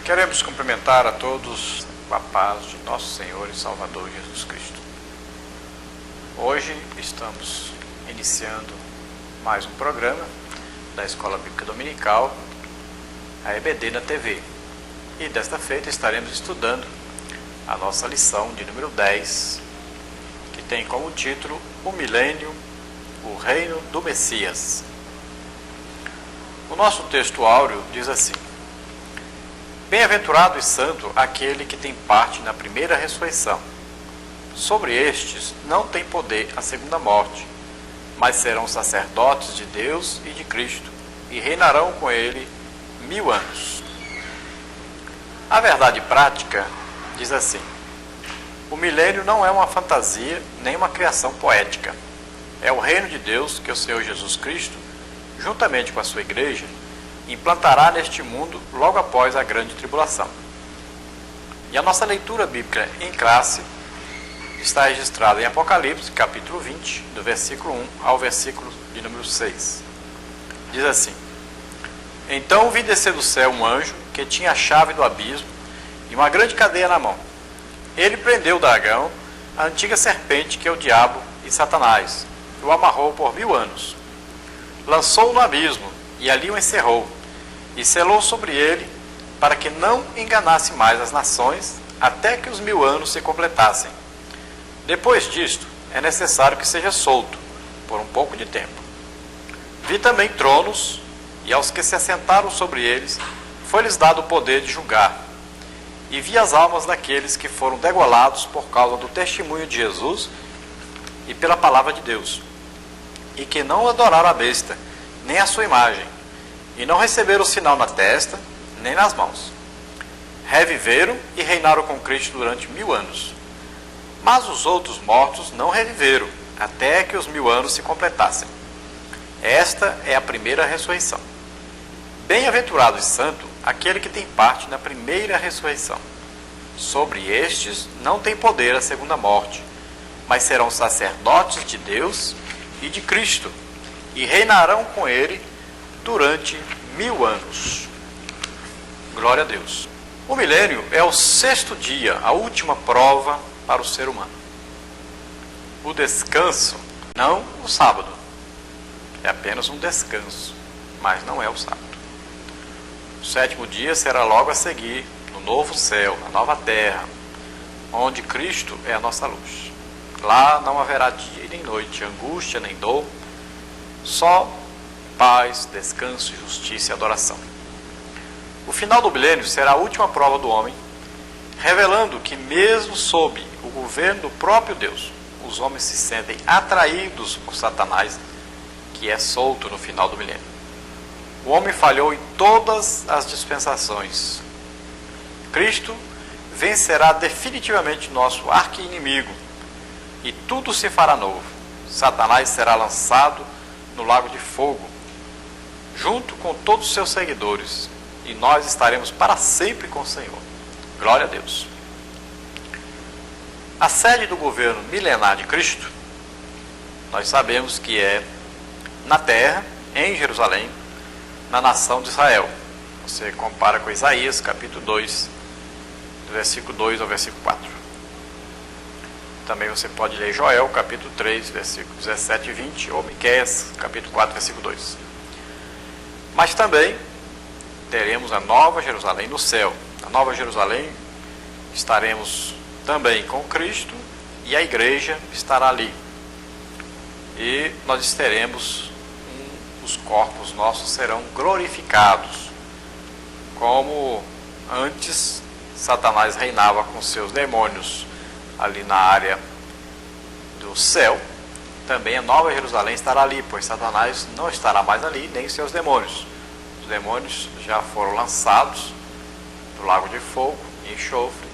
Queremos cumprimentar a todos com a paz de nosso Senhor e Salvador Jesus Cristo. Hoje estamos iniciando mais um programa da Escola Bíblica Dominical, a EBD na TV. E desta feita estaremos estudando a nossa lição de número 10, que tem como título O Milênio, o Reino do Messias. O nosso texto áureo diz assim: Bem-aventurado e santo aquele que tem parte na primeira ressurreição. Sobre estes não tem poder a segunda morte, mas serão sacerdotes de Deus e de Cristo, e reinarão com ele 1000 anos. A verdade prática diz assim: o milênio não é uma fantasia nem uma criação poética. É o reino de Deus que o Senhor Jesus Cristo, juntamente com a sua igreja, implantará neste mundo logo após a grande tribulação. E a nossa leitura bíblica em classe está registrada em Apocalipse, capítulo 20, do versículo 1 ao versículo de número 6. Diz assim: Então vi descer do céu um anjo que tinha a chave do abismo e uma grande cadeia na mão. Ele prendeu o dragão, a antiga serpente que é o diabo e Satanás, e o amarrou por 1000 anos. Lançou-o no abismo e ali o encerrou, e selou sobre ele, para que não enganasse mais as nações, até que os 1000 anos se completassem. Depois disto, é necessário que seja solto, por um pouco de tempo. Vi também tronos, e aos que se assentaram sobre eles, foi-lhes dado o poder de julgar. E vi as almas daqueles que foram degolados por causa do testemunho de Jesus e pela palavra de Deus, e que não adoraram a besta, nem a sua imagem, e não receberam o sinal na testa, nem nas mãos. Reviveram e reinaram com Cristo durante 1000 anos. Mas os outros mortos não reviveram, até que os 1000 anos se completassem. Esta é a primeira ressurreição. Bem-aventurado e santo aquele que tem parte na primeira ressurreição. Sobre estes não tem poder a segunda morte, mas serão sacerdotes de Deus e de Cristo, e reinarão com ele durante 1000 anos. Glória a Deus. O milênio é o 6º dia, a última prova para o ser humano. O descanso, não o sábado. É apenas um descanso, mas não é o sábado. O 7º dia será logo a seguir, no novo céu, na nova terra, onde Cristo é a nossa luz. Lá não haverá dia nem noite, angústia nem dor, só paz, descanso, justiça e adoração. O final do milênio será a última prova do homem, revelando que mesmo sob o governo do próprio Deus, os homens se sentem atraídos por Satanás, que é solto no final do milênio. O homem falhou em todas as dispensações. Cristo vencerá definitivamente nosso arqui-inimigo, e tudo se fará novo. Satanás será lançado no lago de fogo, junto com todos os seus seguidores, e nós estaremos para sempre com o Senhor. Glória a Deus. A sede do governo milenar de Cristo, nós sabemos que é na terra, em Jerusalém, na nação de Israel. Você compara com Isaías, capítulo 2, do versículo 2 ao versículo 4. Também você pode ler Joel, capítulo 3, versículos 17 e 20, ou Miqueias, capítulo 4, versículo 2. Mas também teremos a Nova Jerusalém no céu. Na Nova Jerusalém estaremos também com Cristo, e a igreja estará ali. E nós teremos os corpos nossos serão glorificados, como antes Satanás reinava com seus demônios ali na área do céu. Também a Nova Jerusalém estará ali, pois Satanás não estará mais ali, nem seus demônios. Os demônios já foram lançados do lago de fogo e enxofre,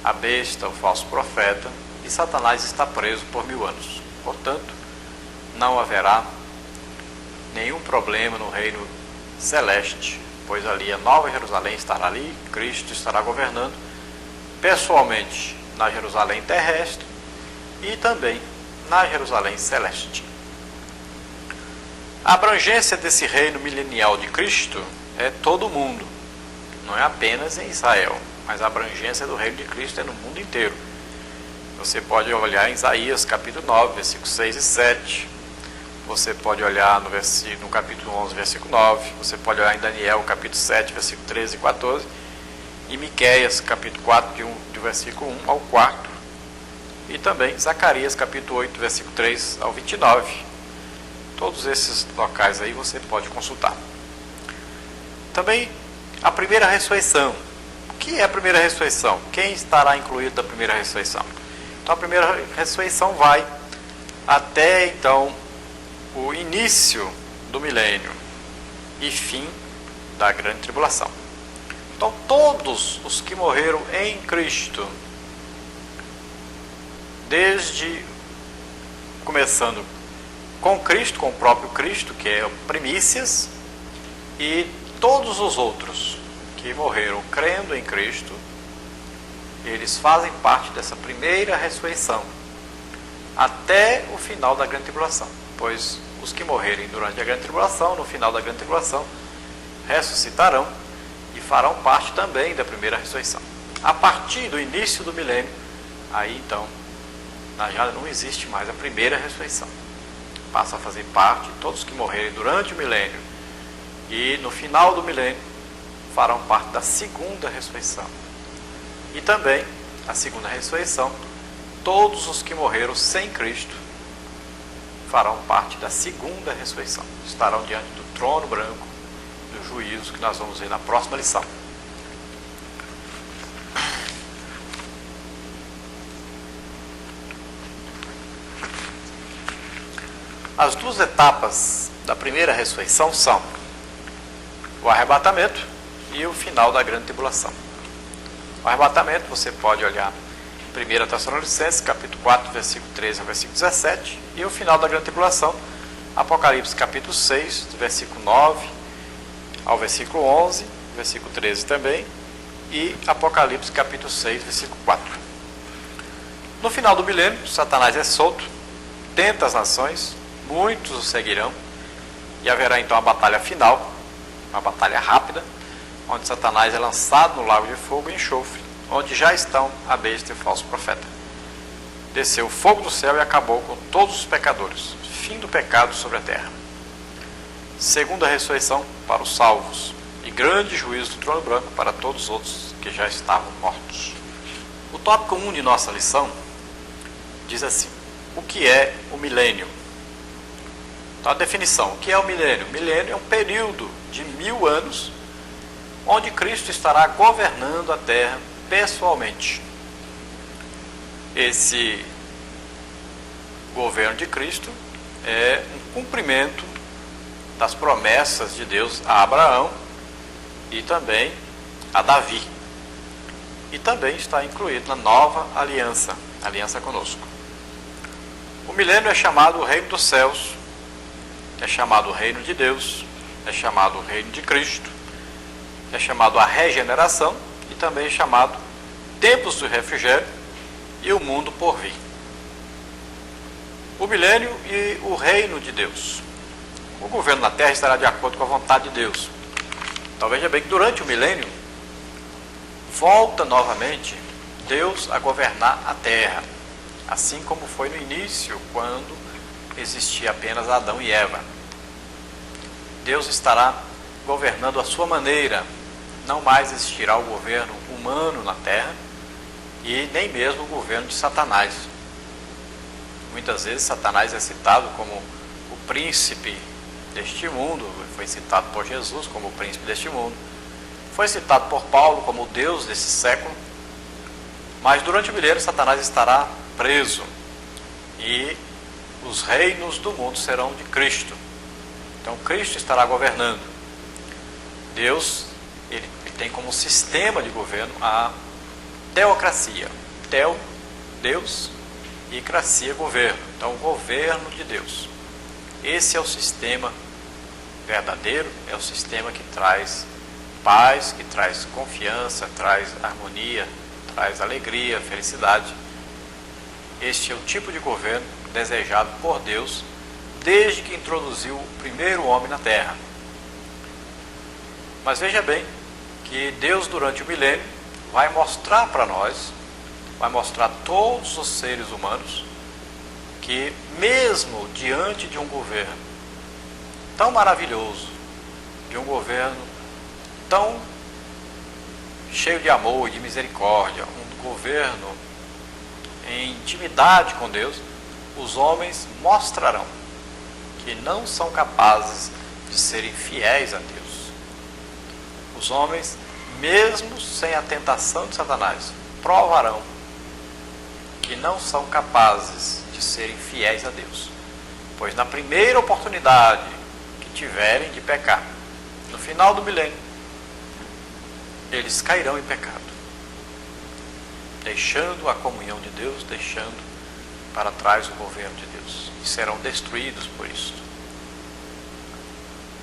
a besta, o falso profeta, e Satanás está preso por 1000 anos. Portanto, não haverá nenhum problema no reino celeste, pois ali a Nova Jerusalém estará ali, Cristo estará governando pessoalmente na Jerusalém terrestre e também na Jerusalém celeste. A abrangência desse reino milenial de Cristo é todo o mundo. não é apenas em Israel, mas a abrangência do reino de Cristo é no mundo inteiro. Você pode olhar em Isaías capítulo 9, versículos 6 e 7. Você pode olhar no capítulo 11, versículo 9. Você pode olhar em Daniel capítulo 7, versículo 13 e 14. E Miqueias capítulo 4, do versículo 1 ao 4. E também Zacarias capítulo 8, versículo 3 ao 29. Todos esses locais aí você pode consultar. Também a primeira ressurreição. O que é a primeira ressurreição? Quem estará incluído da primeira ressurreição? Então a primeira ressurreição vai até então o início do milênio e fim da grande tribulação. Então todos os que morreram em Cristo, desde começando com Cristo, com o próprio Cristo, que é primícias, e todos os outros que morreram crendo em Cristo, eles fazem parte dessa primeira ressurreição até o final da grande tribulação, pois os que morrerem durante a grande tribulação, no final da grande tribulação, ressuscitarão e farão parte também da primeira ressurreição. A partir do início do milênio, aí então já não existe mais a primeira ressurreição. Passa a fazer parte, todos que morrerem durante o milênio e no final do milênio farão parte da segunda ressurreição. E também, a segunda ressurreição, todos os que morreram sem Cristo farão parte da segunda ressurreição. Estarão diante do trono branco, do juízo, que nós vamos ver na próxima lição. As duas etapas da primeira ressurreição são o arrebatamento e o final da grande tribulação. O arrebatamento você pode olhar em 1 Tessalonicenses, capítulo 4, versículo 13 ao versículo 17, e o final da grande tribulação, Apocalipse, capítulo 6, do versículo 9 ao versículo 11, versículo 13 também, e Apocalipse, capítulo 6, versículo 4. No final do milênio, Satanás é solto, tenta as nações, muitos o seguirão, e haverá então a batalha final, uma batalha rápida, onde Satanás é lançado no lago de fogo e enxofre, onde já estão a besta e o falso profeta. Desceu o fogo do céu e acabou com todos os pecadores, fim do pecado sobre a terra. Segunda ressurreição para os salvos, e grande juízo do trono branco para todos os outros que já estavam mortos. O tópico 1 de nossa lição diz assim: o que é o milênio? Então, a definição: o que é o milênio? O milênio é um período de 1000 anos onde Cristo estará governando a terra pessoalmente. Esse governo de Cristo é um cumprimento das promessas de Deus a Abraão e também a Davi. E também está incluído na nova aliança, aliança conosco. O milênio é chamado o reino dos céus, é chamado o reino de Deus, é chamado o reino de Cristo, é chamado a regeneração e também é chamado tempos do refrigério e o mundo por vir. O milênio e o reino de Deus. O governo na terra estará de acordo com a vontade de Deus. Então veja bem que durante o milênio volta novamente Deus a governar a terra, assim como foi no início, quando existia apenas Adão e Eva. Deus estará governando a sua maneira. Não mais existirá o governo humano na terra e nem mesmo o governo de Satanás. Muitas vezes Satanás é citado como o príncipe deste mundo, foi citado por Jesus como o príncipe deste mundo, foi citado por Paulo como o Deus desse século, mas durante o milênio Satanás estará preso e os reinos do mundo serão de Cristo. Então Cristo estará governando. Deus, ele tem como sistema de governo a teocracia. Teo, Deus, e cracia, governo. Então o governo de Deus. Esse é o sistema verdadeiro, é o sistema que traz paz, que traz confiança, traz harmonia, traz alegria, felicidade. Este é o tipo de governo desejado por Deus desde que introduziu o primeiro homem na terra. Mas veja bem que Deus, durante o milênio, vai mostrar para nós, vai mostrar a todos os seres humanos, que mesmo diante de um governo tão maravilhoso, de um governo tão cheio de amor e de misericórdia, um governo em intimidade com Deus, os homens mostrarão que não são capazes de serem fiéis a Deus. Os homens, mesmo sem a tentação de Satanás, provarão que não são capazes de serem fiéis a Deus. Pois na primeira oportunidade que tiverem de pecar, no final do milênio, eles cairão em pecado, deixando a comunhão de Deus, deixando para trás o governo de Deus, e serão destruídos por isso.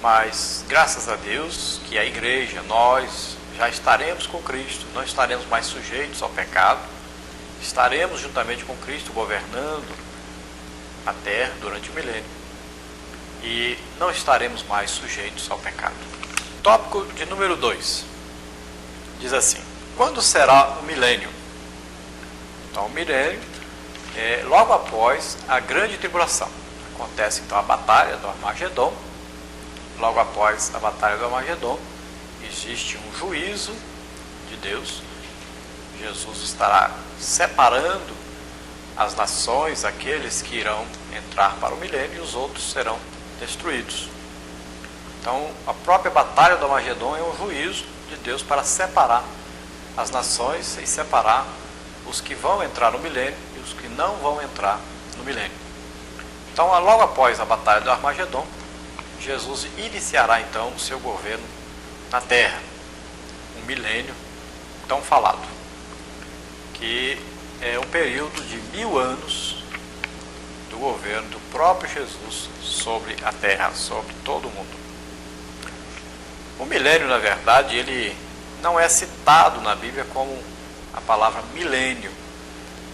Mas graças a Deus que a igreja, nós já estaremos com Cristo, não estaremos mais sujeitos ao pecado, estaremos juntamente com Cristo governando a terra durante o milênio e não estaremos mais sujeitos ao pecado. Tópico de número 2 diz assim: quando será o milênio? Então, o milênio é logo após a grande tribulação. Acontece então a batalha do Armagedon. Logo após a batalha do Armagedon, existe um juízo de Deus. Jesus estará separando as nações, aqueles que irão entrar para o milênio, e os outros serão destruídos. Então, a própria batalha do Armagedon é um juízo de Deus para separar as nações e separar os que vão entrar no milênio e os que não vão entrar no milênio. Então, logo após a batalha do Armagedon, Jesus iniciará então o seu governo na terra, um milênio tão falado, que é um período de 1000 anos do governo do próprio Jesus sobre a terra, sobre todo o mundo. O milênio, na verdade, ele não é citado na Bíblia como a palavra milênio,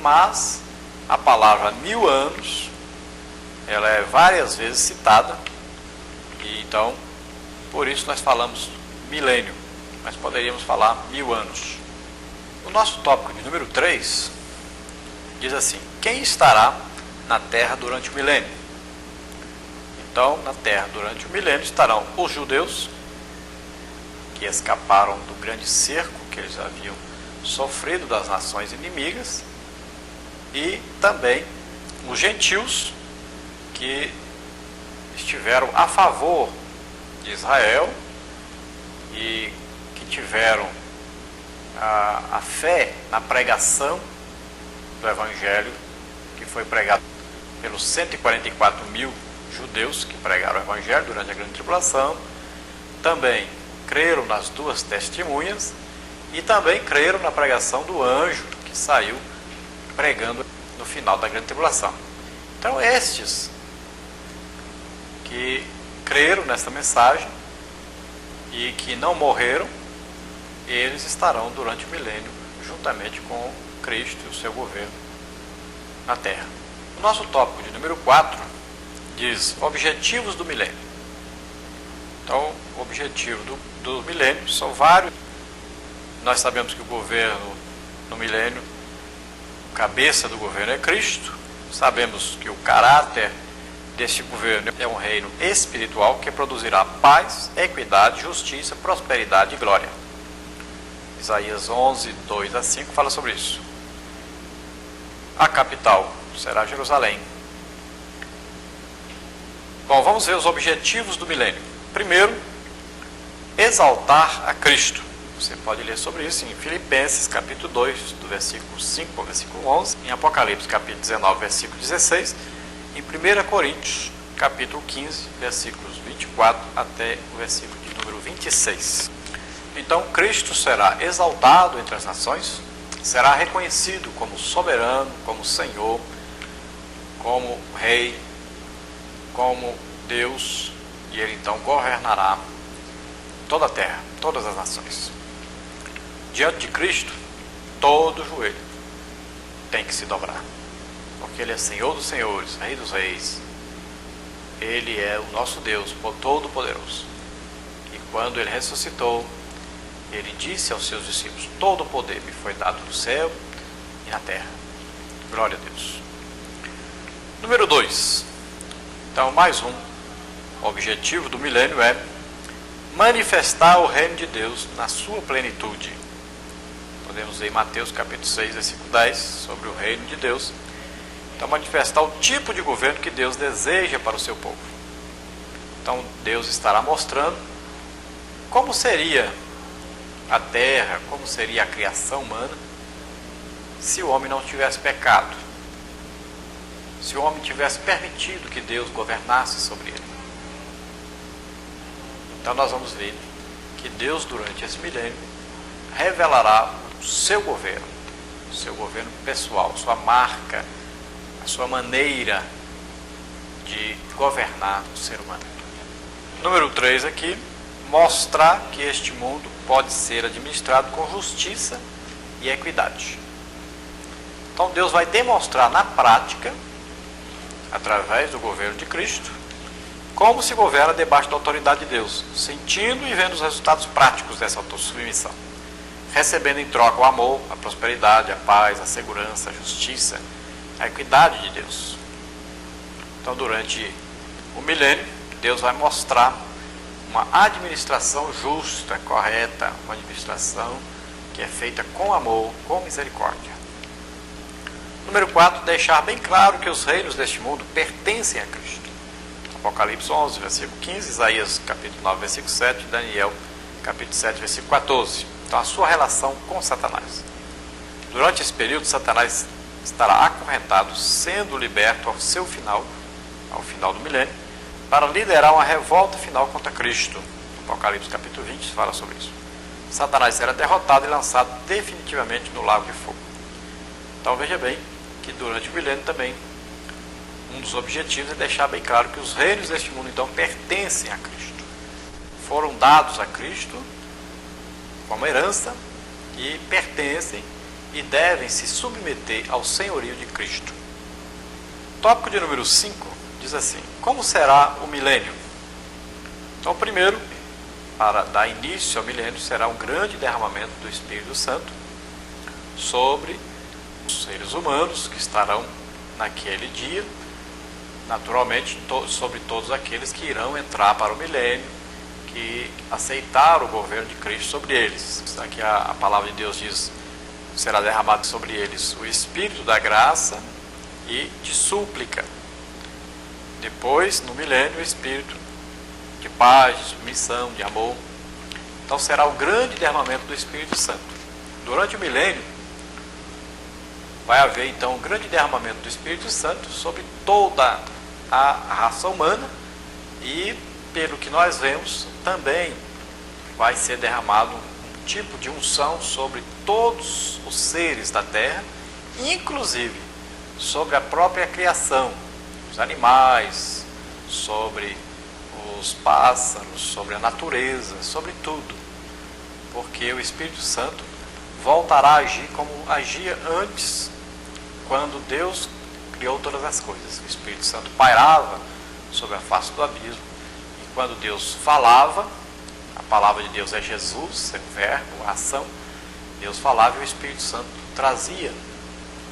mas a palavra 1000 anos, ela é várias vezes citada, e então, por isso nós falamos milênio, mas poderíamos falar 1000 anos. O nosso tópico de número 3 diz assim: quem estará na terra durante o milênio? Então, na terra durante o milênio estarão os judeus, que escaparam do grande cerco que eles haviam sofrido das nações inimigas, e também os gentios, que estiveram a favor de Israel e que tiveram a fé na pregação do Evangelho, que foi pregado pelos 144 mil judeus que pregaram o Evangelho durante a grande tribulação. Também creram nas duas testemunhas e também creram na pregação do anjo que saiu pregando no final da grande tribulação. Então, estes que creram nesta mensagem e que não morreram, eles estarão durante o milênio juntamente com Cristo e o seu governo na terra. O nosso tópico de número 4 diz objetivos do milênio. Então, o objetivo do milênio são vários. Nós sabemos que o governo no milênio, a cabeça do governo é Cristo. Sabemos que o caráter deste governo é um reino espiritual que produzirá paz, equidade, justiça, prosperidade e glória. Isaías 11, 2 a 5 fala sobre isso. A capital será Jerusalém. Bom, vamos ver os objetivos do milênio. Primeiro, exaltar a Cristo. Você pode ler sobre isso em Filipenses capítulo 2, do versículo 5 ao versículo 11, em Apocalipse capítulo 19, versículo 16, em 1 Coríntios capítulo 15, versículos 24 até o versículo de número 26. Então, Cristo será exaltado entre as nações, será reconhecido como soberano, como Senhor, como Rei, como Deus, e Ele então governará toda a terra, todas as nações. Diante de Cristo, todo joelho tem que se dobrar, porque Ele é Senhor dos senhores, Rei dos reis. Ele é o nosso Deus, todo-poderoso. E quando Ele ressuscitou, ele disse aos seus discípulos: todo o poder me foi dado no céu e na terra. Glória a Deus. Número 2. Então, mais um. O objetivo do milênio é manifestar o reino de Deus na sua plenitude. Podemos ver em Mateus capítulo 6, versículo 10, sobre o reino de Deus. Então, manifestar o tipo de governo que Deus deseja para o seu povo. Então, Deus estará mostrando como seria a terra, como seria a criação humana, se o homem não tivesse pecado. Se o homem tivesse permitido que Deus governasse sobre ele. Então nós vamos ver que Deus, durante esse milênio, revelará o seu governo pessoal, sua marca, a sua maneira de governar o ser humano. Número 3 aqui, mostrar que este mundo pode ser administrado com justiça e equidade. Então Deus vai demonstrar na prática, através do governo de Cristo, como se governa debaixo da autoridade de Deus, sentindo e vendo os resultados práticos dessa submissão, recebendo em troca o amor, a prosperidade, a paz, a segurança, a justiça, a equidade de Deus. Então, durante o milênio, Deus vai mostrar uma administração justa, correta, uma administração que é feita com amor, com misericórdia. Número 4, deixar bem claro que os reinos deste mundo pertencem a Cristo. Apocalipse 11, versículo 15, Isaías capítulo 9, versículo 7, Daniel capítulo 7, versículo 14. Então, a sua relação com Satanás. Durante esse período, Satanás estará acorrentado, sendo liberto ao seu final, ao final do milênio, para liderar uma revolta final contra Cristo. Apocalipse capítulo 20 fala sobre isso. Satanás será derrotado e lançado definitivamente no lago de fogo. Então, veja bem que durante o milênio também um dos objetivos é deixar bem claro que os reinos deste mundo então pertencem a Cristo. Foram dados a Cristo como herança e pertencem e devem se submeter ao senhorio de Cristo. Tópico de número 5 diz assim: como será o milênio? Então, primeiro, para dar início ao milênio, será um grande derramamento do Espírito Santo sobre os seres humanos que estarão naquele dia, naturalmente sobre todos aqueles que irão entrar para o milênio, que aceitaram o governo de Cristo sobre eles. Aqui a palavra de Deus diz: será derramado sobre eles o Espírito da graça e de súplica. Depois, no milênio, o Espírito de paz, de submissão, de amor. Então será o grande derramamento do Espírito Santo. Durante o milênio, vai haver então um grande derramamento do Espírito Santo sobre toda a raça humana e, pelo que nós vemos, também vai ser derramado um tipo de unção sobre todos os seres da terra, inclusive sobre a própria criação, os animais, sobre os pássaros, sobre a natureza, sobre tudo, porque o Espírito Santo voltará a agir como agia antes, quando Deus criou todas as coisas. O Espírito Santo pairava sobre a face do abismo, e quando Deus falava, a palavra de Deus é Jesus, é o verbo, a ação, Deus falava e o Espírito Santo trazia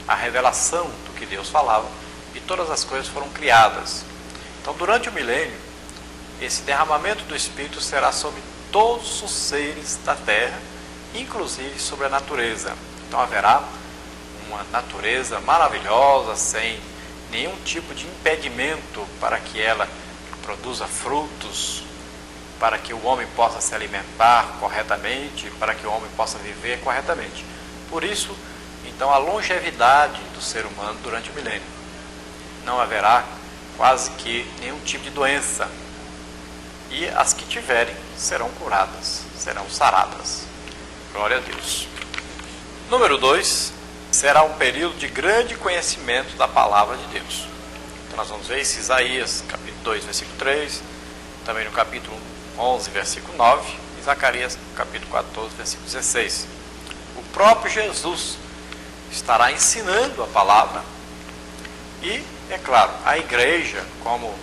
a revelação do que Deus falava, e todas as coisas foram criadas. Então, durante o milênio, esse derramamento do Espírito será sobre todos os seres da terra, inclusive sobre a natureza. Então haverá uma natureza maravilhosa, sem nenhum tipo de impedimento para que ela produza frutos, para que o homem possa se alimentar corretamente, para que o homem possa viver corretamente. Por isso, então, a longevidade do ser humano durante o milênio. Não haverá quase que nenhum tipo de doença. E as que tiverem serão curadas, serão saradas. Glória a Deus. Número 2, será um período de grande conhecimento da palavra de Deus. Então nós vamos ver isso em Isaías, capítulo 2, versículo 3, também no capítulo 11, versículo 9, e Zacarias, capítulo 14, versículo 16. O próprio Jesus estará ensinando a palavra e, é claro, a igreja, como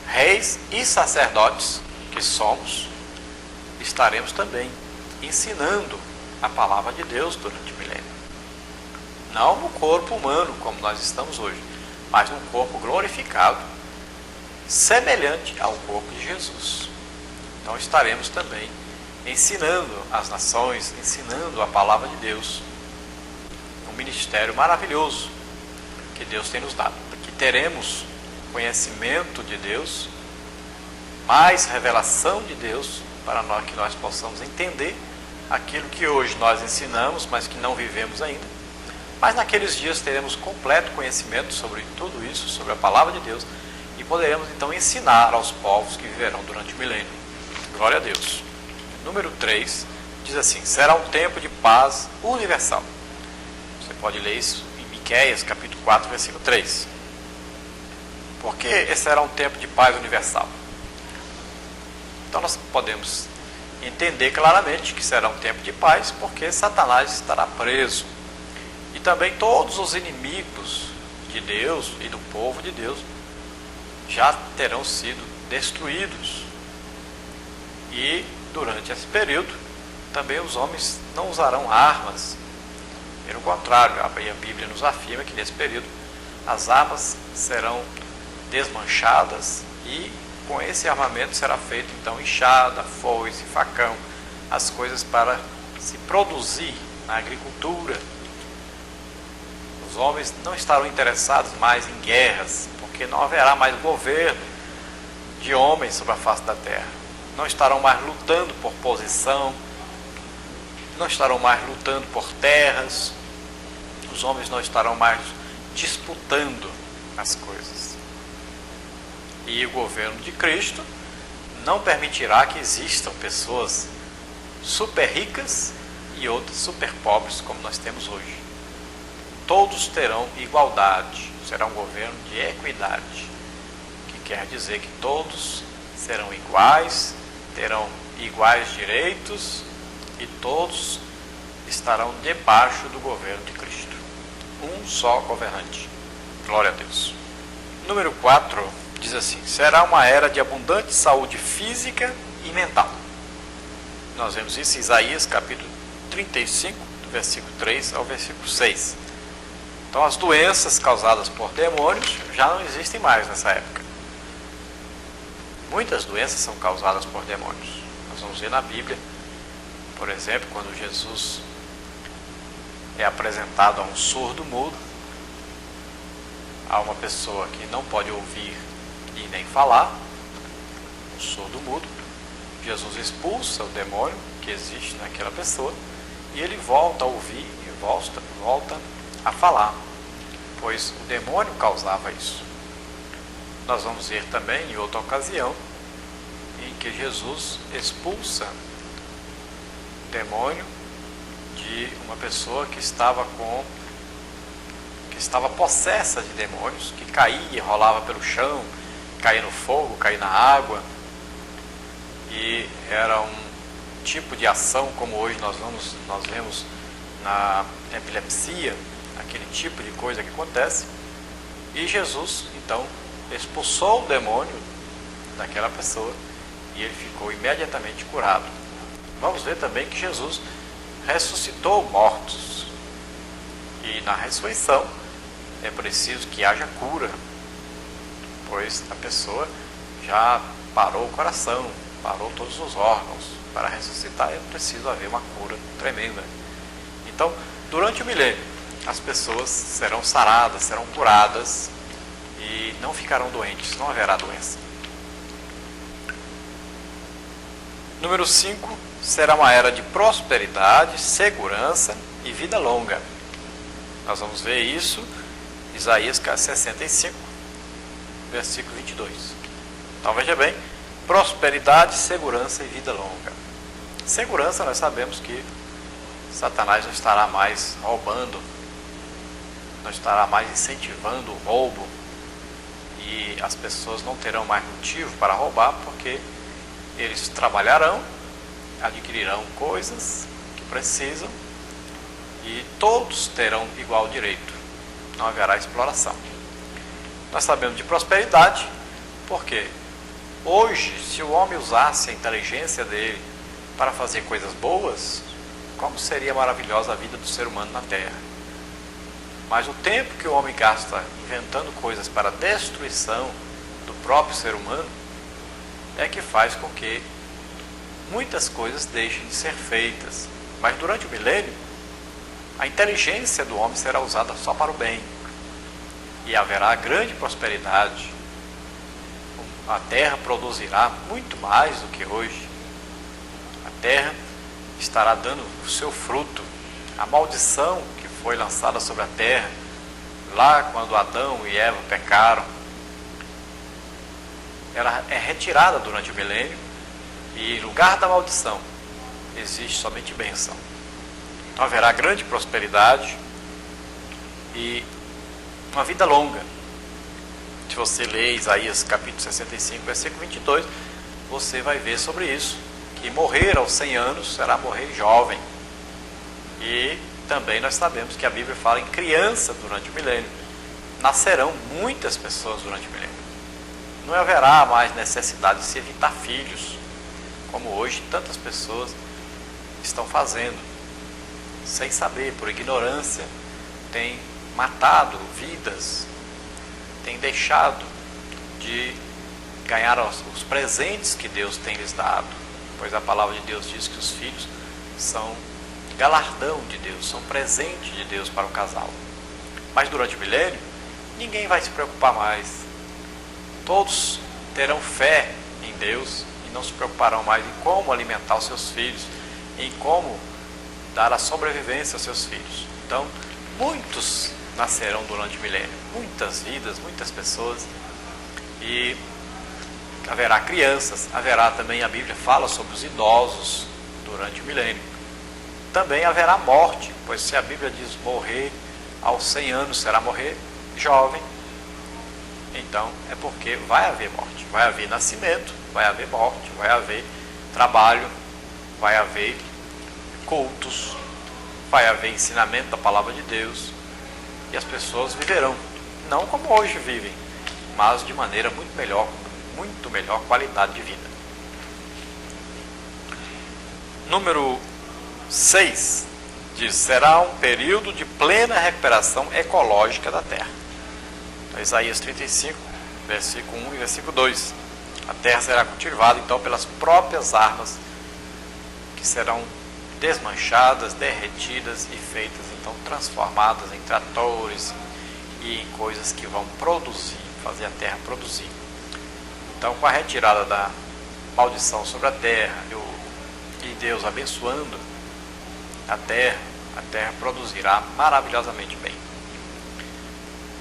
reis e sacerdotes que somos, estaremos também ensinando a palavra de Deus durante o milênio. Não no corpo humano como nós estamos hoje, mas num corpo glorificado, semelhante ao corpo de Jesus. Então estaremos também ensinando as nações, ensinando a palavra de Deus. Um ministério maravilhoso que Deus tem nos dado. Que teremos conhecimento de Deus, mais revelação de Deus, para que nós possamos entender aquilo que hoje nós ensinamos, mas que não vivemos ainda. Mas naqueles dias teremos completo conhecimento sobre tudo isso, sobre a palavra de Deus, e poderemos então ensinar aos povos que viverão durante o milênio. Glória a Deus. Número 3 diz assim: será um tempo de paz universal. Você pode ler isso em Miqueias, capítulo 4, versículo 3. Por que esse será um tempo de paz universal? Então nós podemos entender claramente que será um tempo de paz, porque Satanás estará preso. E também todos os inimigos de Deus e do povo de Deus já terão sido destruídos. E durante esse período, também os homens não usarão armas. Pelo contrário, a Bíblia nos afirma que nesse período as armas serão desmanchadas e com esse armamento será feito então enxada, foice, facão, as coisas para se produzir na agricultura. Os homens não estarão interessados mais em guerras, porque não haverá mais governo de homens sobre a face da terra. Não estarão mais lutando por posição, não estarão mais lutando por terras, os homens não estarão mais disputando as coisas. E o governo de Cristo não permitirá que existam pessoas super ricas e outras super pobres como nós temos hoje. Todos terão igualdade, será um governo de equidade, que quer dizer que todos serão iguais, terão iguais direitos e todos estarão debaixo do governo de Cristo. Um só governante. Glória a Deus. Número 4 diz assim: será uma era de abundante saúde física e mental. Nós vemos isso em Isaías capítulo 35, do versículo 3 ao versículo 6. Então as doenças causadas por demônios já não existem mais nessa época. Muitas doenças são causadas por demônios. Nós vamos ver na Bíblia, por exemplo, quando Jesus é apresentado a um surdo mudo, a uma pessoa que não pode ouvir e nem falar, um surdo mudo, Jesus expulsa o demônio que existe naquela pessoa e ele volta a ouvir e volta a falar, pois o demônio causava isso. Nós vamos ver também em outra ocasião em que Jesus expulsa o demônio de uma pessoa que estava possessa de demônios, que caía, rolava pelo chão, caía no fogo, caía na água, e era um tipo de ação como hoje nós vemos na epilepsia, aquele tipo de coisa que acontece. E Jesus então expulsou o demônio daquela pessoa e ele ficou imediatamente curado. Vamos ver também que Jesus ressuscitou mortos, e na ressurreição é preciso que haja cura, pois a pessoa já parou o coração, parou todos os órgãos. Para ressuscitar é preciso haver uma cura tremenda. Então, durante o milênio, as pessoas serão saradas, serão curadas e não ficarão doentes, não haverá doença. Número 5, será uma era de prosperidade, segurança e vida longa. Nós vamos ver isso em Isaías 65, versículo 22. Então veja bem, prosperidade, segurança e vida longa. Segurança, nós sabemos que Satanás não estará mais roubando, não estará mais incentivando o roubo, e as pessoas não terão mais motivo para roubar, porque eles trabalharão, adquirirão coisas que precisam e todos terão igual direito, não haverá exploração. Nós sabemos de prosperidade porque hoje, se o homem usasse a inteligência dele para fazer coisas boas, como seria maravilhosa a vida do ser humano na Terra. Mas o tempo que o homem gasta inventando coisas para a destruição do próprio ser humano é que faz com que muitas coisas deixem de ser feitas. Mas durante o milênio, a inteligência do homem será usada só para o bem. E haverá grande prosperidade. A terra produzirá muito mais do que hoje. A terra estará dando o seu fruto. A maldição que foi lançada sobre a terra, lá quando Adão e Eva pecaram, ela é retirada durante o milênio. E em lugar da maldição, existe somente bênção. Então haverá grande prosperidade e uma vida longa. Se você ler Isaías capítulo 65, versículo 22, você vai ver sobre isso, que morrer aos 100 anos será morrer jovem. E também nós sabemos que a Bíblia fala em criança durante o milênio. Nascerão muitas pessoas durante o milênio. Não haverá mais necessidade de se evitar filhos, como hoje tantas pessoas estão fazendo, sem saber, por ignorância, tem matado vidas, tem deixado de ganhar os presentes que Deus tem lhes dado, pois a palavra de Deus diz que os filhos são galardão de Deus, são presente de Deus para o casal. Mas durante o milênio, ninguém vai se preocupar mais. Todos terão fé em Deus e não se preocuparão mais em como alimentar os seus filhos, em como dar a sobrevivência aos seus filhos. Então, muitos nascerão durante o milênio, muitas vidas, muitas pessoas, e haverá crianças, haverá também, a Bíblia fala sobre os idosos durante o milênio. Também haverá morte, pois se a Bíblia diz morrer aos 100 anos, será morrer jovem, então é porque vai haver morte, vai haver nascimento, vai haver morte, vai haver trabalho, vai haver cultos, vai haver ensinamento da palavra de Deus, e as pessoas viverão, não como hoje vivem, mas de maneira muito melhor qualidade de vida. Número 6 diz: será um período de plena recuperação ecológica da terra. Então, Isaías 35, versículo 1 e versículo 2. A terra será cultivada então pelas próprias armas, que serão desmanchadas, derretidas e feitas então transformadas em tratores e em coisas que vão produzir, fazer a terra produzir. Então, com a retirada da maldição sobre a terra e Deus abençoando a terra produzirá maravilhosamente bem.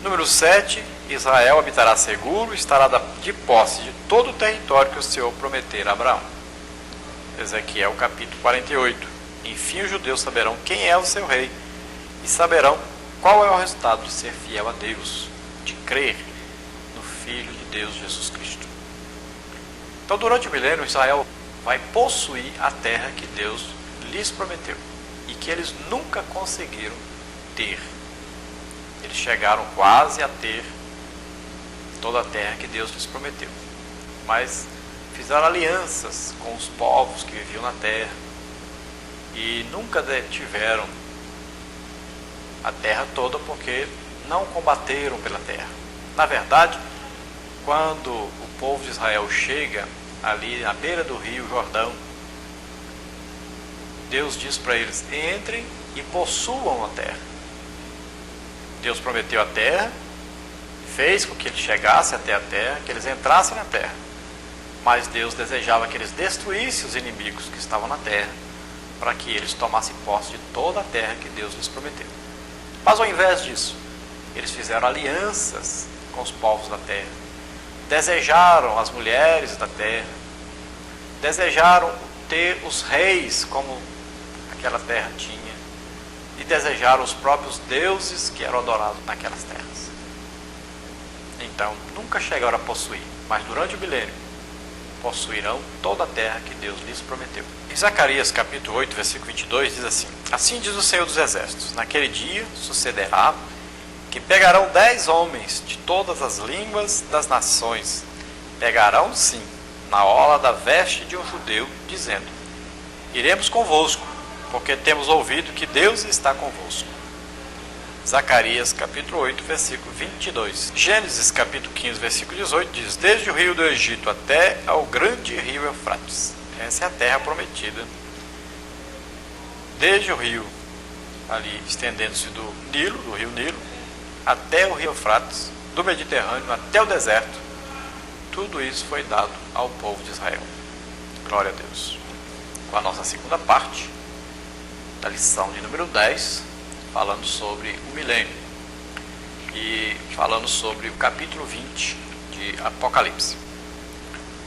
Número 7, Israel habitará seguro, estará de posse de todo o território que o Senhor prometera a Abraão. Ezequiel capítulo 48. Enfim os judeus saberão quem é o seu rei e saberão qual é o resultado de ser fiel a Deus, de crer no Filho de Deus, Jesus Cristo. Então, durante o milênio, Israel vai possuir a terra que Deus lhes prometeu e que eles nunca conseguiram ter. Eles chegaram quase a ter toda a terra que Deus lhes prometeu, mas fizeram alianças com os povos que viviam na terra e nunca tiveram a terra toda, porque não combateram pela terra. Na verdade, quando o povo de Israel chega ali na beira do rio Jordão, Deus diz para eles: entrem e possuam a terra. Deus prometeu a terra, fez com que eles chegassem até a terra, que eles entrassem na terra, mas Deus desejava que eles destruíssem os inimigos que estavam na terra, para que eles tomassem posse de toda a terra que Deus lhes prometeu. Mas ao invés disso, eles fizeram alianças com os povos da terra, desejaram as mulheres da terra, desejaram ter os reis como aquela terra tinha, e desejaram os próprios deuses que eram adorados naquelas terras. Então, nunca chegaram a possuir, mas durante o milênio possuirão toda a terra que Deus lhes prometeu. Em Zacarias capítulo 8, versículo 22, diz assim: assim diz o Senhor dos Exércitos, naquele dia sucederá que pegarão 10 homens de todas as línguas das nações, pegarão sim na orla da veste de um judeu, dizendo: Iremos convosco, porque temos ouvido que Deus está convosco. Zacarias capítulo 8, versículo 22. Gênesis capítulo 15, versículo 18 diz: desde o rio do Egito até ao grande rio Eufrates. Essa é a terra prometida. Desde o rio, ali estendendo-se do Nilo, do rio Nilo, até o rio Eufrates, do Mediterrâneo até o deserto, tudo isso foi dado ao povo de Israel. Glória a Deus. Com a nossa segunda parte da lição de número 10, falando sobre o milênio e falando sobre o capítulo 20 de Apocalipse.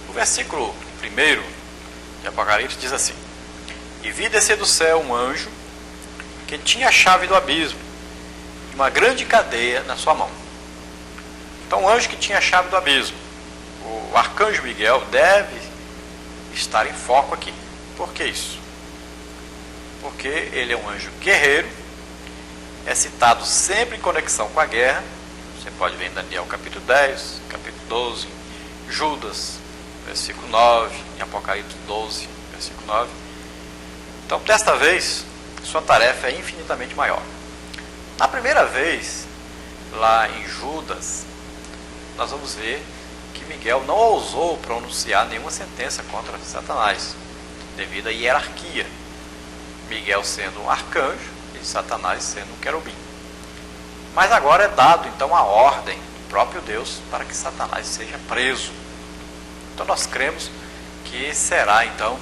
O versículo 1 de Apocalipse diz assim: e vi descer do céu um anjo que tinha a chave do abismo e uma grande cadeia na sua mão. Então, o anjo que tinha a chave do abismo, o arcanjo Miguel, deve estar em foco aqui. Por que isso? Porque ele é um anjo guerreiro, é citado sempre em conexão com a guerra. Você pode ver em Daniel capítulo 10, capítulo 12, Judas, versículo 9, em Apocalipse 12, versículo 9. Então, desta vez, sua tarefa é infinitamente maior. Na primeira vez, lá em Judas, nós vamos ver que Miguel não ousou pronunciar nenhuma sentença contra Satanás, devido à hierarquia. Miguel sendo um arcanjo e Satanás sendo um querubim. Mas agora é dado então a ordem do próprio Deus para que Satanás seja preso. Então nós cremos que será então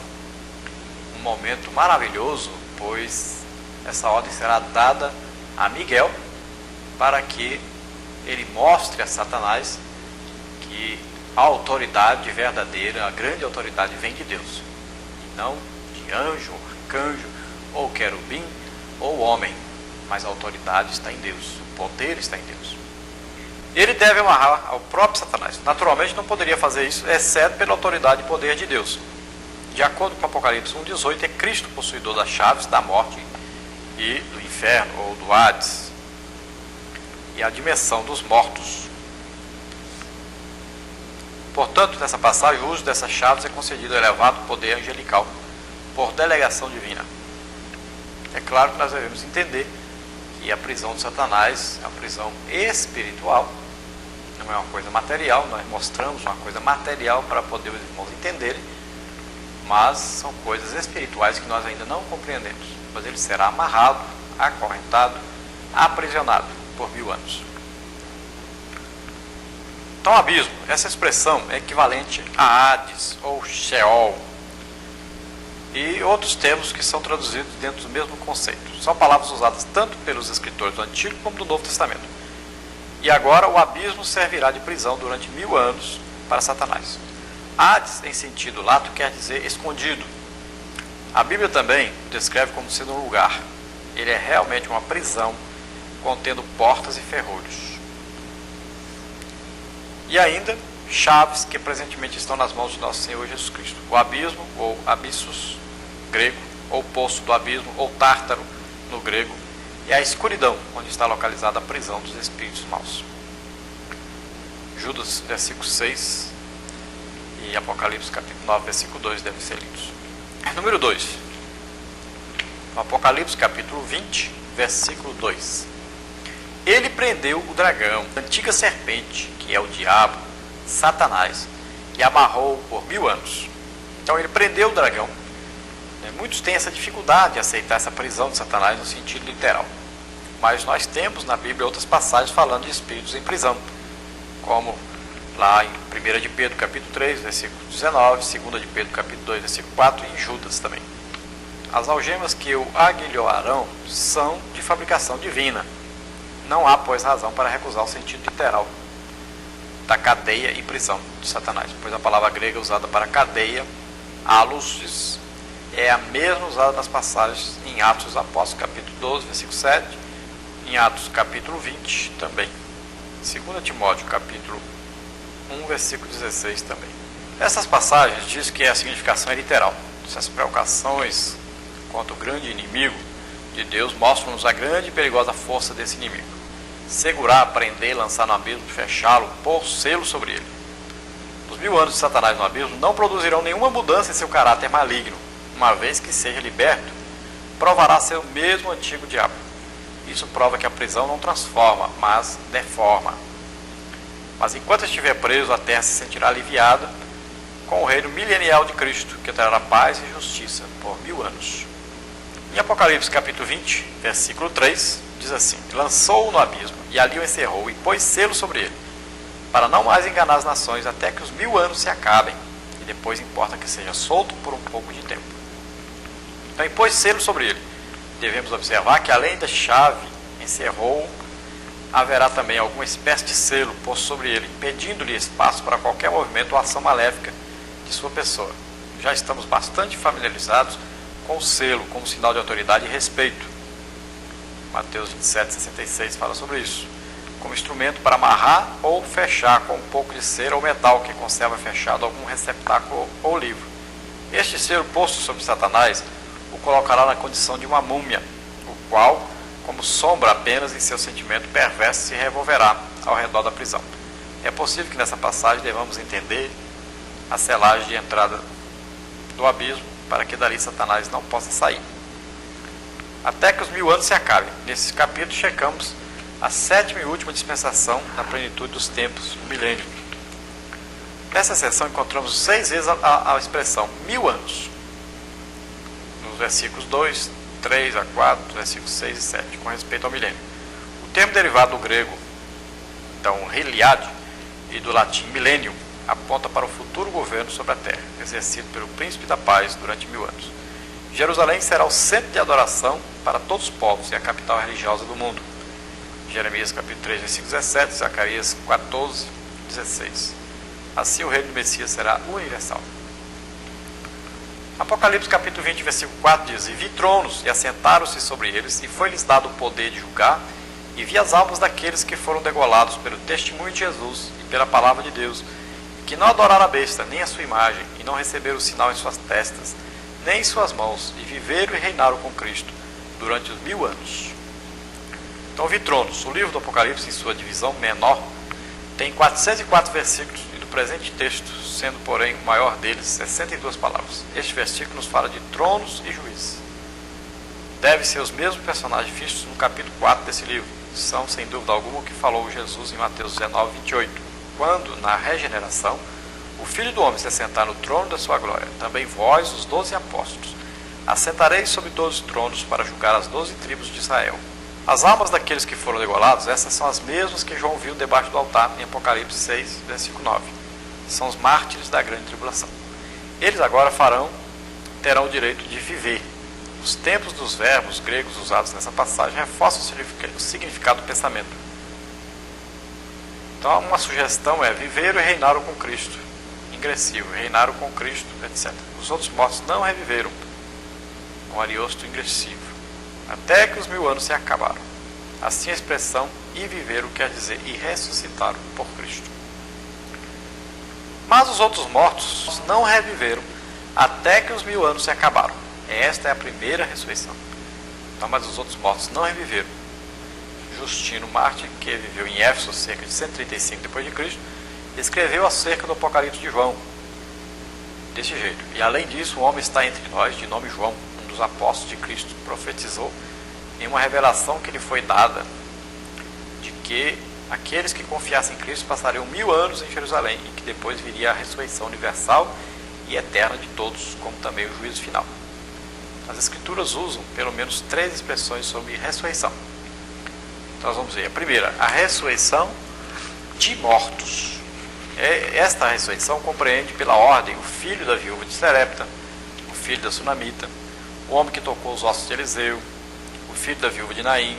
um momento maravilhoso, pois essa ordem será dada a Miguel para que ele mostre a Satanás que a autoridade verdadeira, a grande autoridade vem de Deus, e não de anjo, arcanjo, ou querubim, ou homem, mas a autoridade está em Deus, o poder está em Deus. Ele deve amarrar ao próprio Satanás. Naturalmente não poderia fazer isso, exceto pela autoridade e poder de Deus. De acordo com Apocalipse 1,18, é Cristo possuidor das chaves da morte e do inferno, ou do Hades, e a dimensão dos mortos. Portanto, nessa passagem, o uso dessas chaves é concedido ao elevado poder angelical, por delegação divina. É claro que nós devemos entender que a prisão de Satanás é uma prisão espiritual, não é uma coisa material. Nós mostramos uma coisa material para poder os irmãos entenderem, mas são coisas espirituais que nós ainda não compreendemos. Mas ele será amarrado, acorrentado, aprisionado por 1000 anos. Então, abismo, essa expressão é equivalente a Hades ou Sheol e outros termos que são traduzidos dentro do mesmo conceito. São palavras usadas tanto pelos escritores do Antigo como do Novo Testamento. E agora o abismo servirá de prisão durante 1000 anos para Satanás. Hades, em sentido lato, quer dizer escondido. A Bíblia também o descreve como sendo um lugar. Ele é realmente uma prisão contendo portas e ferrolhos. E ainda, chaves que presentemente estão nas mãos de nosso Senhor Jesus Cristo. O abismo, ou abissos, grego, ou poço do abismo, ou tártaro, no grego, e a escuridão, onde está localizada a prisão dos espíritos maus. Judas, versículo 6, e Apocalipse, capítulo 9, versículo 2, devem ser lidos. Número 2. Apocalipse, capítulo 20, versículo 2. Ele prendeu o dragão, a antiga serpente, que é o diabo, Satanás, e amarrou-o por 1000 anos. Então ele prendeu o dragão. Muitos têm essa dificuldade de aceitar essa prisão de Satanás no sentido literal. Mas nós temos na Bíblia outras passagens falando de espíritos em prisão, como lá em 1 de Pedro, capítulo 3, versículo 19, 2 de Pedro, capítulo 2, versículo 4, e em Judas também. As algemas que o aguilhoarão são de fabricação divina. Não há, pois, razão para recusar o sentido literal da cadeia e prisão de Satanás, pois a palavra grega usada para cadeia, alusis, é a mesma usada nas passagens em Atos dos Apóstolos, capítulo 12, versículo 7, em Atos, capítulo 20, também. 2 Timóteo, capítulo 1, versículo 16, também. Essas passagens diz que a significação é literal. Essas provocações contra o grande inimigo de Deus mostram-nos a grande e perigosa força desse inimigo. Segurar, prender, lançar no abismo, fechá-lo, pôr selo sobre ele. Os 1000 anos de Satanás no abismo não produzirão nenhuma mudança em seu caráter maligno. uma vez que seja liberto, provará ser o mesmo antigo diabo. Isso prova que a prisão não transforma, mas deforma. Mas enquanto estiver preso, a terra se sentirá aliviada com o reino milenial de Cristo, que trará paz e justiça por 1000 anos. Em Apocalipse capítulo 20, versículo 3, diz assim: lançou-o no abismo, e ali o encerrou, e pôs selo sobre ele, para não mais enganar as nações, até que os 1000 anos se acabem, e depois importa que seja solto por um pouco de tempo. Então, impôs selo sobre ele. Devemos observar que, além da chave encerrou, haverá também alguma espécie de selo posto sobre ele, impedindo-lhe espaço para qualquer movimento ou ação maléfica de sua pessoa. Já estamos bastante familiarizados com o selo como sinal de autoridade e respeito. Mateus 27:66 fala sobre isso. Como instrumento para amarrar ou fechar com um pouco de cera ou metal que conserva fechado algum receptáculo ou livro. Este selo posto sobre Satanás o colocará na condição de uma múmia, o qual, como sombra apenas em seu sentimento perverso, se revolverá ao redor da prisão. É possível que nessa passagem devamos entender a selagem de entrada do abismo, para que dali Satanás não possa sair, até que os 1000 anos se acabem. Nesse capítulo checamos a 7ª e última dispensação na plenitude dos tempos, o milênio. Nessa seção encontramos 6 vezes a expressão 1000 anos, nos versículos 2, 3 a 4, versículos 6 e 7, com respeito ao milênio. O termo derivado do grego, então, heliade, e do latim milênio, aponta para o futuro governo sobre a terra, exercido pelo príncipe da paz durante 1000 anos. Jerusalém será o centro de adoração para todos os povos e a capital religiosa do mundo. Jeremias capítulo 3, versículo 17, Zacarias 14, 16. Assim o reino do Messias será universal. Apocalipse capítulo 20, versículo 4 diz: e vi tronos, e assentaram-se sobre eles, e foi-lhes dado o poder de julgar, e vi as almas daqueles que foram degolados pelo testemunho de Jesus e pela palavra de Deus, que não adoraram a besta, nem a sua imagem, e não receberam o sinal em suas testas, nem em suas mãos, e viveram e reinaram com Cristo durante os 1000 anos. Então, vi tronos. O livro do Apocalipse, em sua divisão menor, tem 404 versículos, e do presente texto, sendo, porém, o maior deles, 62 palavras. Este versículo nos fala de tronos e juízes. Deve ser os mesmos personagens vistos no capítulo 4 desse livro. São, sem dúvida alguma, o que falou Jesus em Mateus 19, 28. Quando, na regeneração, o Filho do Homem se assentar no trono da sua glória, também vós, os 12 apóstolos, assentareis sobre 12 tronos para julgar as 12 tribos de Israel. As almas daqueles que foram degolados, essas são as mesmas que João viu debaixo do altar em Apocalipse 6, versículo 9. São os mártires da grande tribulação. Eles agora terão o direito de viver. Os tempos dos verbos gregos usados nessa passagem reforçam o significado do pensamento. Então, uma sugestão é: viveram e reinaram com Cristo. Ingressivo, reinaram com Cristo, etc. Os outros mortos não reviveram. Um ariosto ingressivo. Até que os 1000 anos se acabaram. Assim a expressão "e viveram" quer dizer "e ressuscitaram por Cristo". Mas os outros mortos não reviveram até que os 1000 anos se acabaram. Esta é a primeira ressurreição. Então, mas os outros mortos não reviveram. Justino Mártir, que viveu em Éfeso cerca de 135 d.C., escreveu acerca do Apocalipse de João desse jeito: e além disso, um homem está entre nós, de nome João, um dos apóstolos de Cristo, profetizou em uma revelação que lhe foi dada, de que aqueles que confiassem em Cristo passariam 1000 anos em Jerusalém, e que depois viria a ressurreição universal e eterna de todos, como também o juízo final. As Escrituras usam pelo menos 3 expressões sobre ressurreição. Então nós vamos ver. A primeira, a ressurreição de mortos. Esta ressurreição compreende pela ordem o filho da viúva de Sarepta, o filho da Sunamita, o homem que tocou os ossos de Eliseu, o filho da viúva de Naim,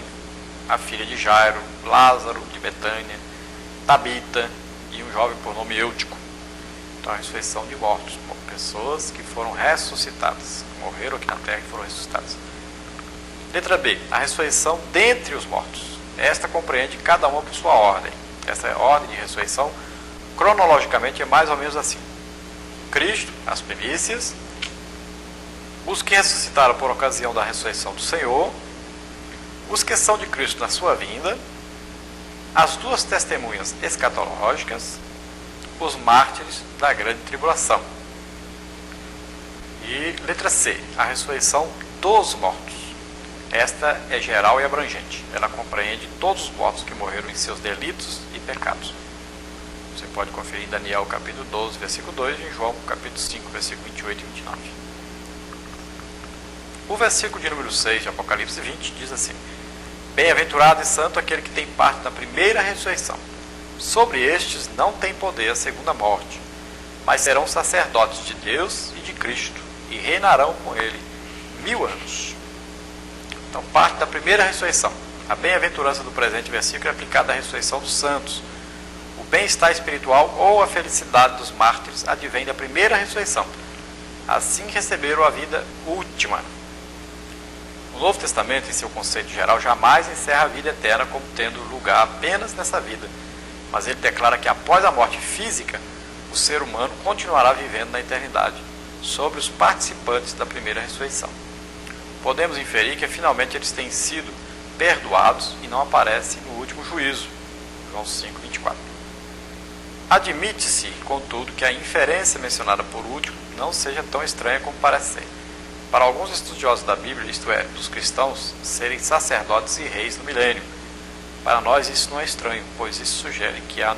a filha de Jairo, Lázaro de Betânia, Tabita e um jovem por nome Eutico. Então, a ressurreição de mortos, pessoas que foram ressuscitadas, que morreram aqui na terra e foram ressuscitadas. Letra B, a ressurreição dentre os mortos. Esta compreende cada uma por sua ordem. Essa ordem de ressurreição, cronologicamente, é mais ou menos assim: Cristo, as primícias, os que ressuscitaram por ocasião da ressurreição do Senhor, os que são de Cristo na sua vinda, as 2 testemunhas escatológicas, os mártires da grande tribulação. E letra C, a ressurreição dos mortos. Esta é geral e abrangente. Ela compreende todos os mortos que morreram em seus delitos e pecados. Você pode conferir em Daniel capítulo 12, versículo 2 e em João capítulo 5, versículo 28 e 29. O versículo de número 6 de Apocalipse 20 diz assim: Bem-aventurado e santo aquele que tem parte na primeira ressurreição. Sobre estes não tem poder a segunda morte, mas serão sacerdotes de Deus e de Cristo, e reinarão com ele 1000 anos. Então, parte da primeira ressurreição. A bem-aventurança do presente versículo é aplicada à ressurreição dos santos. O bem-estar espiritual ou a felicidade dos mártires advém da primeira ressurreição. Assim receberam a vida última. O Novo Testamento, em seu conceito geral, jamais encerra a vida eterna como tendo lugar apenas nessa vida, mas ele declara que após a morte física, o ser humano continuará vivendo na eternidade, sobre os participantes da primeira ressurreição. Podemos inferir que finalmente eles têm sido perdoados e não aparecem no último juízo. João 5, 24. Admite-se, contudo, que a inferência mencionada por último não seja tão estranha como parece ser. Para alguns estudiosos da Bíblia, isto é, dos cristãos, serem sacerdotes e reis no milênio. Para nós isso não é estranho, pois isso sugere que há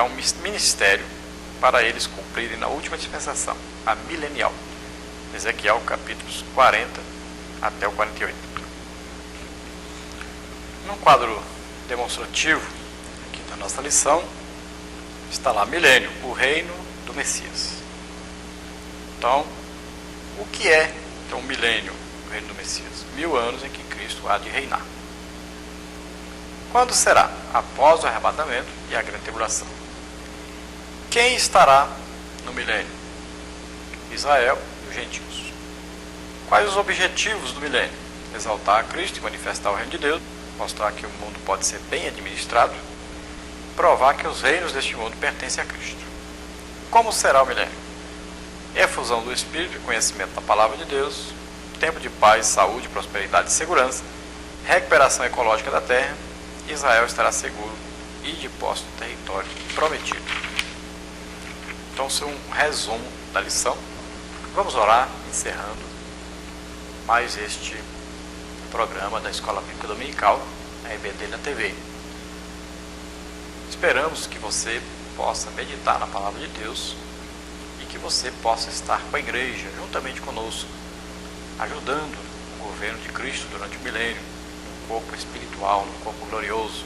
um ministério para eles cumprirem na última dispensação, a milenial. Ezequiel capítulos 40 até o 48. Num quadro demonstrativo aqui da nossa lição, está lá milênio, o reino do Messias. Então, o que é então milênio, o reino do Messias? 1000 anos em que Cristo há de reinar. Quando será? Após o arrebatamento e a grande tribulação. Quem estará no milênio? Israel e os gentios. Quais os objetivos do milênio? Exaltar a Cristo e manifestar o reino de Deus, mostrar que o mundo pode ser bem administrado, provar que os reinos deste mundo pertencem a Cristo. Como será o milênio? Efusão do Espírito e conhecimento da palavra de Deus, tempo de paz, saúde, prosperidade e segurança, recuperação ecológica da terra, Israel estará seguro e de posse do território prometido. Então, isso é um resumo da lição. Vamos orar, encerrando mais este programa da Escola Bíblica Dominical, a EBD na TV. Esperamos que você possa meditar na palavra de Deus e que você possa estar com a igreja, juntamente conosco, ajudando o governo de Cristo durante o milênio, num corpo espiritual, num corpo glorioso.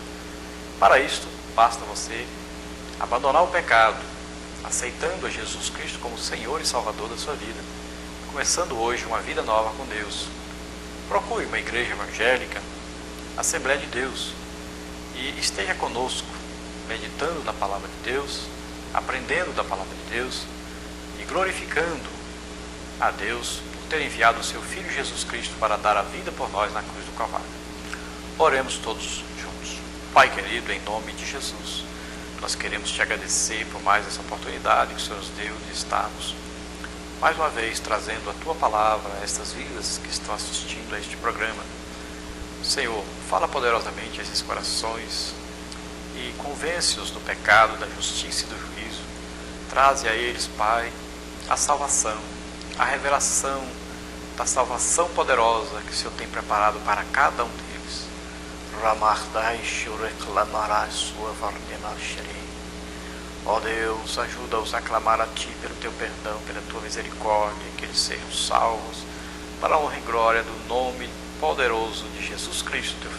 Para isto, basta você abandonar o pecado, aceitando a Jesus Cristo como Senhor e Salvador da sua vida, começando hoje uma vida nova com Deus. Procure uma igreja evangélica, Assembleia de Deus, e esteja conosco, meditando na palavra de Deus, aprendendo da palavra de Deus e glorificando a Deus por ter enviado o seu Filho Jesus Cristo para dar a vida por nós na cruz do Calvário. Oremos todos juntos. Pai querido, em nome de Jesus, nós queremos te agradecer por mais essa oportunidade que o Senhor nos deu de estarmos mais uma vez trazendo a tua palavra a estas vidas que estão assistindo a este programa. Senhor, fala poderosamente a esses corações e convence-os do pecado, da justiça e do juízo. Traze a eles, Pai, a salvação, a revelação da salvação poderosa que o Senhor tem preparado para cada um deles. Ó Deus, ajuda-os a clamar a Ti pelo Teu perdão, pela Tua misericórdia, que eles sejam salvos, para a honra e glória do nome poderoso de Jesus Cristo, Teu Filho.